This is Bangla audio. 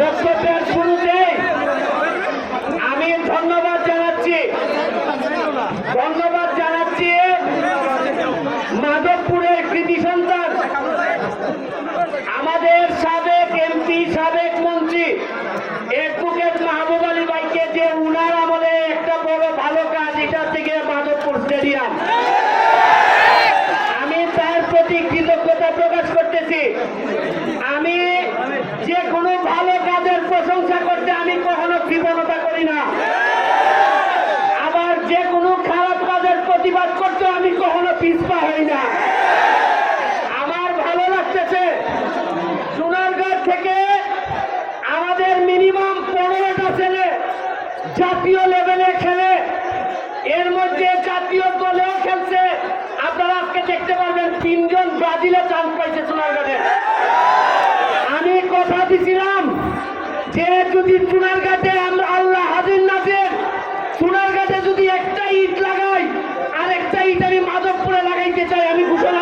বক্তব্যের শুরুতেই আমি ধন্যবাদ জানাচ্ছি মাধবপুরের কৃতি সন্তান আমাদের সাবেক এমপি সাবেক মন্ত্রী অ্যাডভোকেট মাহবুব আলী ভাইকে, যে উনার আমলে একটা বড় ভালো কাজ, এটা থেকে মাধবপুর স্টেডিয়াম, আমি তার প্রতি কৃতজ্ঞতা প্রকাশ করতেছি। আমি যে কোনো ভালো কাজের প্রশংসা করতে আমি কখনো কৃপণতা করি না, আবার যে কোনো খারাপ কাজের প্রতিবাদ করতে আমি কখনো পিছপা হই না। আমার ভালো লাগতেছে সোনারগাঁ থেকে আমাদের মিনিমাম 15টা ছেলে জাতীয় লেভেলে খেলে, এর মধ্যে জাতীয় দলেও খেলছে। আপনারা আজকে দেখতে পারবেন 3 জন ব্রাজিলে চান্স পাইছে সোনারগাঁয়ে। আমি কথা দিছিলাম যে যদি সোনারগাঁতে আমরা আল্লাহ হাজির নাজের সোনারগাঁতে যদি একটা ইট লাগাই, আর একটা ইট আমি মাধবপুরে লাগাইতে চাই, আমি ঘোষণা